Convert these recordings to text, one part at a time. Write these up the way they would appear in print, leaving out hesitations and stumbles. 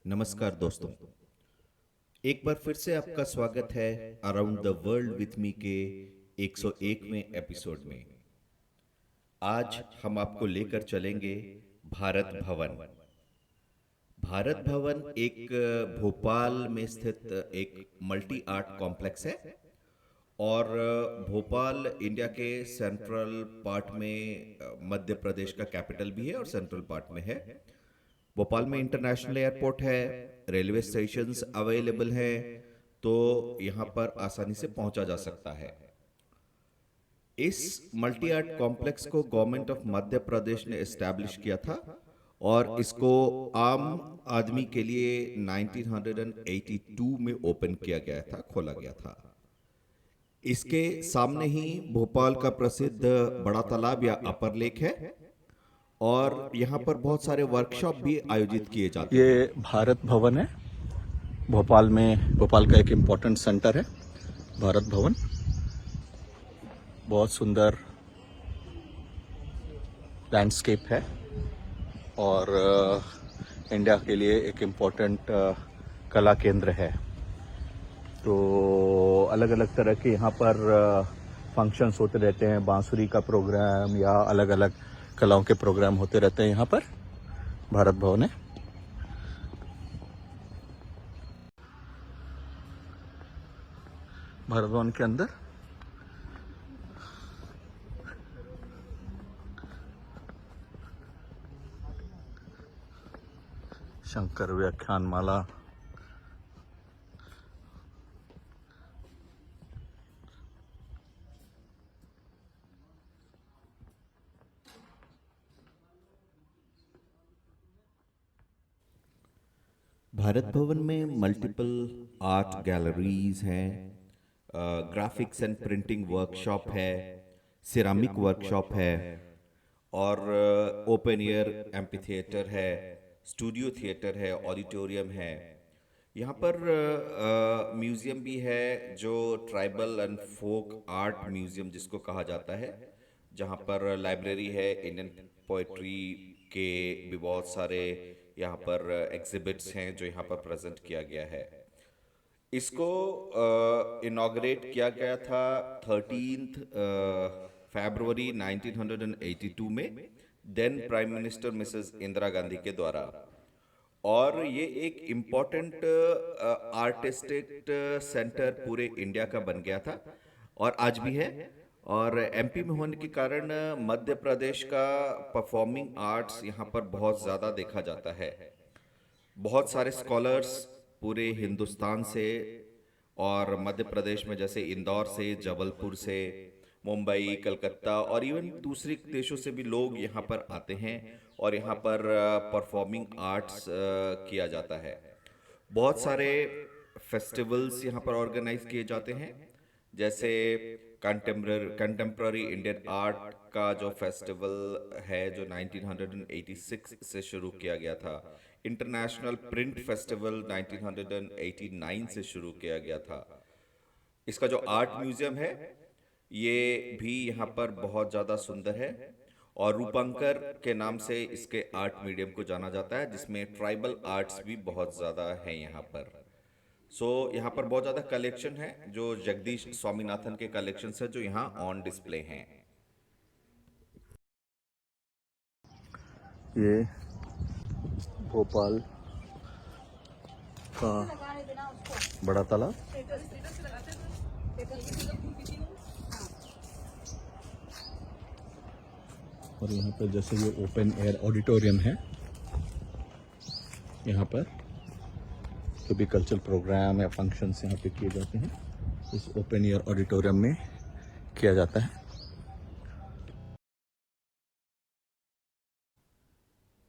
नमस्कार दोस्तों। एक बार फिर से आपका स्वागत है around the world with me के 101वें एपिसोड में। आज हम आपको लेकर चलेंगे भारत भवन। भारत भवन एक भोपाल में स्थित एक मल्टी आर्ट कॉम्प्लेक्स है और भोपाल इंडिया के सेंट्रल पार्ट में मध्य प्रदेश का कैपिटल भी है और सेंट्रल पार्ट में है। भोपाल में इंटरनेशनल एयरपोर्ट है, रेलवे स्टेशंस अवेलेबल हैं, तो यहाँ पर आसानी से पहुंचा जा सकता है। इस मल्टी आर्ट कॉम्प्लेक्स को गवर्नमेंट ऑफ मध्य प्रदेश ने एस्टैब्लिश किया था और इसको आम आदमी के लिए 1982 में ओपन किया गया था, खोला गया था। इसके सामने ही भोपाल का प्रसिद्ध बड़ा तालाब या अपर लेक है और यहाँ पर बहुत सारे वर्कशॉप भी आयोजित किए जाते हैं। ये भारत भवन है भोपाल में। भोपाल का एक इम्पोर्टेंट सेंटर है भारत भवन। बहुत सुंदर लैंडस्केप है और इंडिया के लिए एक इम्पोर्टेंट कला केंद्र है। तो अलग अलग तरह के यहाँ पर फंक्शंस होते रहते हैं, बांसुरी का प्रोग्राम या अलग अलग कलाओं के प्रोग्राम होते रहते हैं। यहाँ पर भारत भवन है। भारत भवन के अंदर शंकर व्याख्यानमाला, भारत भवन में मल्टीपल आर्ट गैलरीज हैं, ग्राफिक्स एंड प्रिंटिंग वर्कशॉप है, सिरामिक वर्कशॉप है और ओपन एयर एम्पी थिएटर है, स्टूडियो थिएटर है, ऑडिटोरियम है। यहाँ पर म्यूजियम भी है जो tribal and folk art museum जिसको कहा जाता है, जहाँ पर लाइब्रेरी है, इंडियन पोइट्री के भी बहुत सारे यहाँ पर एग्जिबिट्स हैं जो यहाँ पर प्रेजेंट किया गया है। इसको इनॉग्रेट किया गया था 13 फरवरी 1982 में then prime minister Mrs Indira Gandhi के द्वारा। और ये एक इम्पॉर्टेंट आर्टिस्टिक सेंटर पूरे इंडिया का बन गया था और आज भी है। और एमपी में होने के कारण मध्य प्रदेश का परफॉर्मिंग आर्ट्स यहाँ पर बहुत ज़्यादा देखा जाता है। बहुत सारे स्कॉलर्स पूरे हिंदुस्तान से और मध्य प्रदेश में जैसे इंदौर से, जबलपुर से, मुंबई, कलकत्ता और इवन दूसरे देशों से भी लोग यहाँ पर आते हैं और यहाँ पर परफॉर्मिंग आर्ट्स किया जाता है। बहुत सारे फेस्टिवल्स यहाँ पर ऑर्गेनाइज किए जाते हैं, जैसे कंटेम्प्ररी इंडियन आर्ट का जो फेस्टिवल है जो 1986 से शुरू किया गया था, इंटरनेशनल प्रिंट फेस्टिवल 1989 से शुरू किया गया था। इसका जो आर्ट म्यूजियम है ये भी यहाँ पर बहुत ज़्यादा सुंदर है और रूपंकर के नाम से इसके आर्ट मीडियम को जाना जाता है, जिसमें ट्राइबल आर्ट्स भी बहुत ज़्यादा है यहाँ पर। यहाँ पर बहुत ज़्यादा कलेक्शन है जो जगदीश स्वामीनाथन के कलेक्शन है जो यहाँ ऑन डिस्प्ले हैं। ये भोपाल का बड़ा तालाब। और यहाँ पर जैसे ये ओपन एयर ऑडिटोरियम है, यहाँ पर जो भी कल्चरल प्रोग्राम या फंक्शंस यहाँ पे किए जाते हैं इस ओपन एयर ऑडिटोरियम में किया जाता है।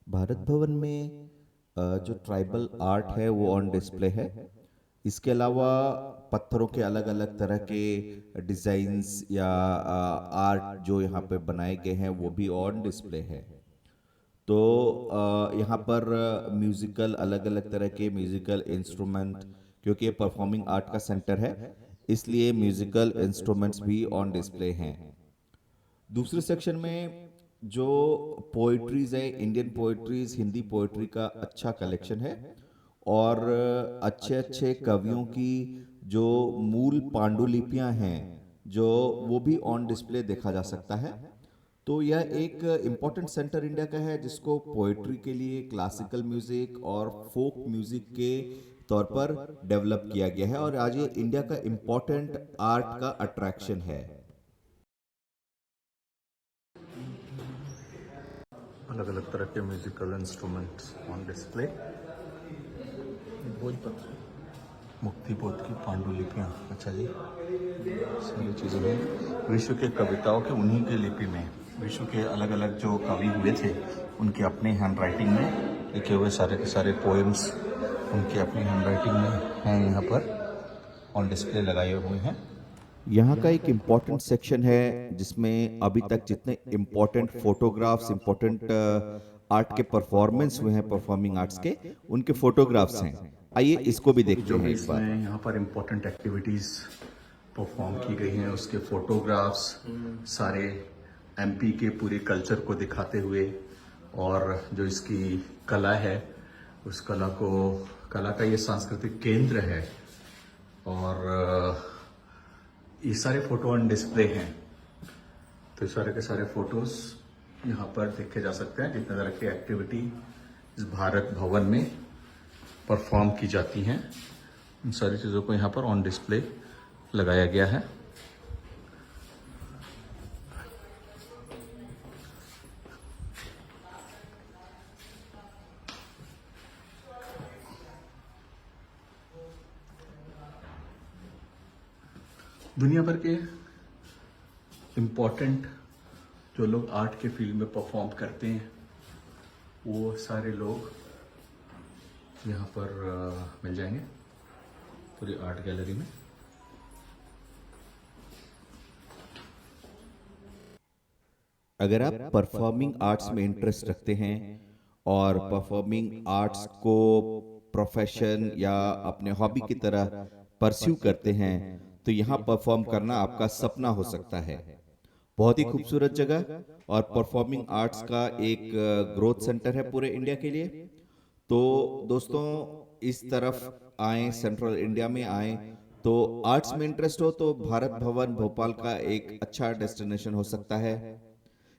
भारत भवन में जो ट्राइबल आर्ट है वो ऑन डिस्प्ले है। इसके अलावा पत्थरों के अलग अलग तरह के डिजाइन्स या आर्ट जो यहाँ पे बनाए गए हैं वो भी ऑन डिस्प्ले है। तो यहाँ पर म्यूजिकल अलग अलग तरह के म्यूजिकल इंस्ट्रूमेंट, क्योंकि ये परफॉर्मिंग आर्ट का सेंटर है इसलिए म्यूजिकल इंस्ट्रूमेंट्स भी ऑन डिस्प्ले हैं। दूसरे सेक्शन में जो पोइट्रीज है, इंडियन पोइट्रीज, हिंदी पोइट्री का अच्छा कलेक्शन है और अच्छे अच्छे कवियों की जो मूल पांडुलिपियां हैं जो वो भी ऑन डिस्प्ले देखा जा सकता है। तो यह एक इम्पोर्टेंट सेंटर इंडिया का है जिसको पोएट्री के लिए, क्लासिकल म्यूजिक और फोक म्यूजिक के तौर पर डेवलप किया गया है और आज ये इंडिया का इम्पोर्टेंट आर्ट का अट्रैक्शन है। अलग अलग तरह के म्यूजिकल इंस्ट्रूमेंट्स ऑन डिस्प्ले। भोजपत्र, मुक्तिबोध की पांडुलिपियाँ, अच्छा जी, सारी चीज़ें हैं विश्व के कविताओं के उन्हीं के लिपि में, विश्व के अलग अलग जो कवि हुए थे उनके अपने हैंड राइटिंग में लिखे हुए सारे के सारे पोएम्स उनके अपनी हैंड राइटिंग में हैं, यहाँ पर ऑन डिस्प्ले लगाए हुए हैं। यहाँ का एक इम्पोर्टेंट सेक्शन है जिसमें अभी तक जितने इम्पोर्टेंट फोटोग्राफ्स, इम्पोर्टेंट आर्ट के परफॉर्मेंस हुए हैं, परफॉर्मिंग आर्ट्स के, उनके फोटोग्राफ्स हैं। आइए इसको भी देखते जो हैं भी एक बार। इसमें यहाँ पर इम्पोर्टेंट एक्टिविटीज़ परफॉर्म की गई हैं उसके फोटोग्राफ्स सारे एमपी के पूरे कल्चर को दिखाते हुए, और जो इसकी कला है उस कला का ये सांस्कृतिक केंद्र है, और ये सारे फोटो ऑन डिस्प्ले हैं। तो सारे के सारे फोटोज यहाँ पर देखे जा सकते हैं। जितने तरह की एक्टिविटी इस भारत भवन में परफॉर्म की जाती हैं उन सारी चीज़ों को यहाँ पर ऑन डिस्प्ले लगाया गया है। दुनिया भर के इम्पोर्टेंट जो लोग आर्ट के फील्ड में परफॉर्म करते हैं वो सारे लोग यहाँ पर मिल जाएंगे पूरी आर्ट गैलरी में। अगर आप परफॉर्मिंग आर्ट्स में इंटरेस्ट रखते हैं और परफॉर्मिंग आर्ट्स को प्रोफेशन या अपने हॉबी की तरह परस्यू करते हैं तो यहाँ परफॉर्म करना आपका सपना हो सकता है। बहुत ही खूबसूरत जगह और परफॉर्मिंग आर्ट्स का एक ग्रोथ सेंटर है पूरे इंडिया के लिए। तो दोस्तों इस तरफ आए, सेंट्रल इंडिया में आए, तो आर्ट्स में इंटरेस्ट हो तो भारत भवन भोपाल का एक अच्छा डेस्टिनेशन हो सकता है।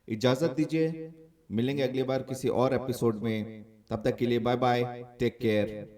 इजाजत दीजिए, मिलेंगे अगली बार किसी और एपिसोड में। तब तक के लिए बाय बाय, टेक केयर।